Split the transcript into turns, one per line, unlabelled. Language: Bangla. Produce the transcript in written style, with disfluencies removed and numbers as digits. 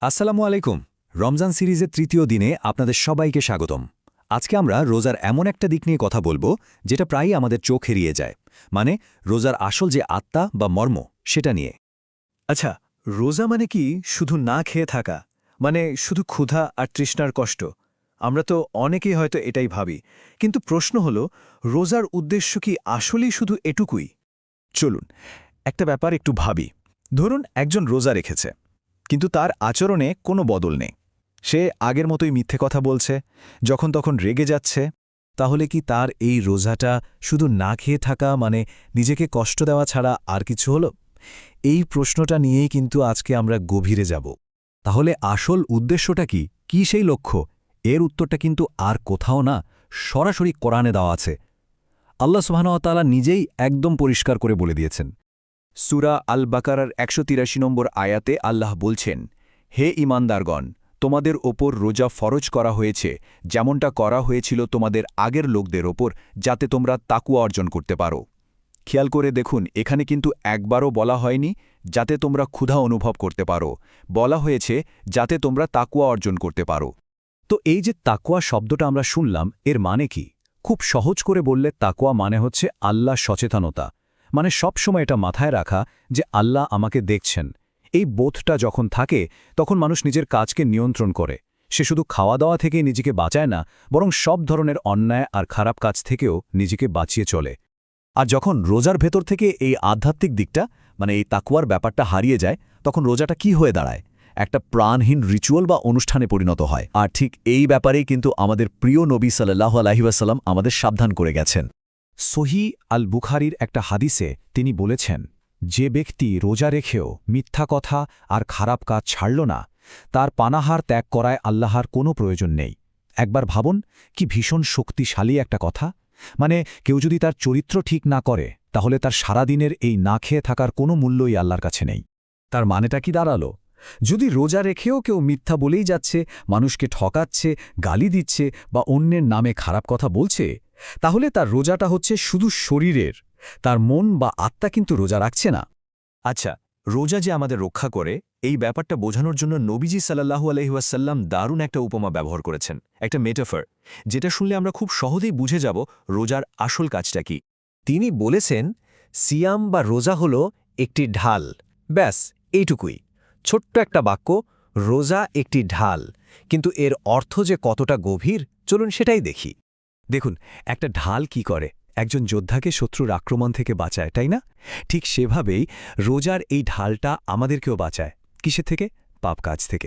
আসসালামু আলাইকুম। রমজান সিরিজের তৃতীয় দিনে আপনাদের সবাইকে স্বাগতম। আজকে আমরা রোজার এমন একটা দিক নিয়ে কথা বলবো যেটা প্রায়ই আমাদের চোখ এড়িয়ে যায়, মানে রোজার আসল যে আত্মা বা মর্ম সেটা নিয়ে।
আচ্ছা, রোজা মানে কি শুধু না খেয়ে থাকা, মানে শুধু ক্ষুধা আর তৃষ্ণার কষ্ট? আমরা তো অনেকেই হয়তো এটাই ভাবি, কিন্তু প্রশ্ন হলো, রোজার উদ্দেশ্য কি আসলেই শুধু এটুকুই?
চলুন একটা ব্যাপার একটু ভাবি। ধরুন একজন রোজা রেখেছে, কিন্তু তার আচরণে কোনো বদল নেই। সে আগের মতোই মিথ্যে কথা বলছে, যখন তখন রেগে যাচ্ছে।
তাহলে কি তার এই রোজাটা শুধু না খেয়ে থাকা, মানে নিজেকে কষ্ট দেওয়া ছাড়া আর কিছু হলো? এই প্রশ্নটা নিয়েই কিন্তু আজকে আমরা গভীরে যাব।
তাহলে আসল উদ্দেশ্যটা কি, কি সেই লক্ষ্য? এর উত্তরটা কিন্তু আর কোথাও না, সরাসরি কোরআনে দেওয়া আছে। আল্লাহ সুবহানাহু ওয়া তাআলা নিজেই একদম পরিষ্কার করে বলে দিয়েছেন।
সূরা আল বাকারার ১৮৩ নম্বর আয়াতে আল্লাহ বলছেন, হে ঈমানদারগণ, তোমাদের ওপর রোজা ফরজ করা হয়েছে, যেমনটা করা হয়েছিল তোমাদের আগের লোকদের ওপর, যাতে তোমরা তাকওয়া অর্জন করতে পারো। খেয়াল করে দেখুন, এখানে কিন্তু একবারও বলা হয়নি যাতে তোমরা ক্ষুধা অনুভব করতে পারো, বলা হয়েছে যাতে তোমরা তাকওয়া অর্জন করতে পারো।
তো এই যে তাকওয়া শব্দটা আমরা শুনলাম, এর মানে কি? খুব সহজ করে বললে তাকওয়া মানে হচ্ছে আল্লাহ সচেতনতা, মানে সব সময় এটা মাথায় রাখা যে আল্লাহ আমাকে দেখছেন। এই বোধটা যখন থাকে তখন মানুষ নিজের কাজকে নিয়ন্ত্রণ করে। সে শুধু খাওয়া দাওয়া থেকেই নিজেকে বাঁচায় না, বরং সব ধরনের অন্যায় আর খারাপ কাজ থেকেও নিজেকে বাঁচিয়ে চলে। আর যখন রোজার ভেতর থেকে এই আধ্যাত্মিক দিকটা, মানে এই তাকওয়ার ব্যাপারটা হারিয়ে যায়, তখন রোজাটা কি হয়ে দাঁড়ায়? একটা প্রাণহীন রিচুয়াল বা অনুষ্ঠানে পরিণত হয়। আর ঠিক এই ব্যাপারেই কিন্তু আমাদের প্রিয় নবী সাল্লাল্লাহু আলাইহি ওয়াসাল্লাম আমাদের সাবধান করে গেছেন। সহিহ আল বুখারীর একটা হাদিসে তিনি বলেছেন, যে ব্যক্তি রোজা রেখেও মিথ্যা কথা আর খারাপ কাজ ছাড়ল না, তার পানাহার ত্যাগ করায় আল্লাহর কোনো প্রয়োজন নেই। একবার ভাবুন, কি ভীষণ শক্তিশালী একটা কথা। মানে কেউ যদি তার চরিত্র ঠিক না করে, তাহলে তার সারাদিনের এই না খেয়ে থাকার কোনো মূল্যই আল্লাহর কাছে নেই। তার মানেটা কি দাঁড়ালো? যদি রোজা রেখেও কেউ মিথ্যা বলেই যাচ্ছে, মানুষকে ঠকাচ্ছে, গালি দিচ্ছে বা অন্যের নামে খারাপ কথা বলছে, তাহলে তার রোজাটা হচ্ছে শুধু শরীরের, তার মন বা আত্মা কিন্তু রোজা রাখছে না।
আচ্ছা, রোজা যে আমাদের রক্ষা করে, এই ব্যাপারটা বোঝানোর জন্য নবীজি সাল্লাল্লাহু আলাইহি ওয়াসাল্লাম দারুণ একটা উপমা ব্যবহার করেছেন, একটা মেটাফর, যেটা শুনলে আমরা খুব সহজেই বুঝে যাব রোজার আসল কাজটা কি।
তিনি বলেছেন, সিয়াম বা রোজা হল একটি ঢাল। ব্যাস, এইটুকুই ছোট্ট একটা বাক্য, রোজা একটি ঢাল। কিন্তু এর অর্থ যে কতটা গভীর, চলুন সেটাই দেখি।
দেখুন, একটা ঢাল কি করে? একজন যোদ্ধাকে শত্রুর আক্রমণ থেকে বাঁচায়, তাই না? ঠিক সেভাবেই রোজার এই ঢালটা আমাদেরকেও বাঁচায়। কিসের থেকে? পাপ কাজ থেকে।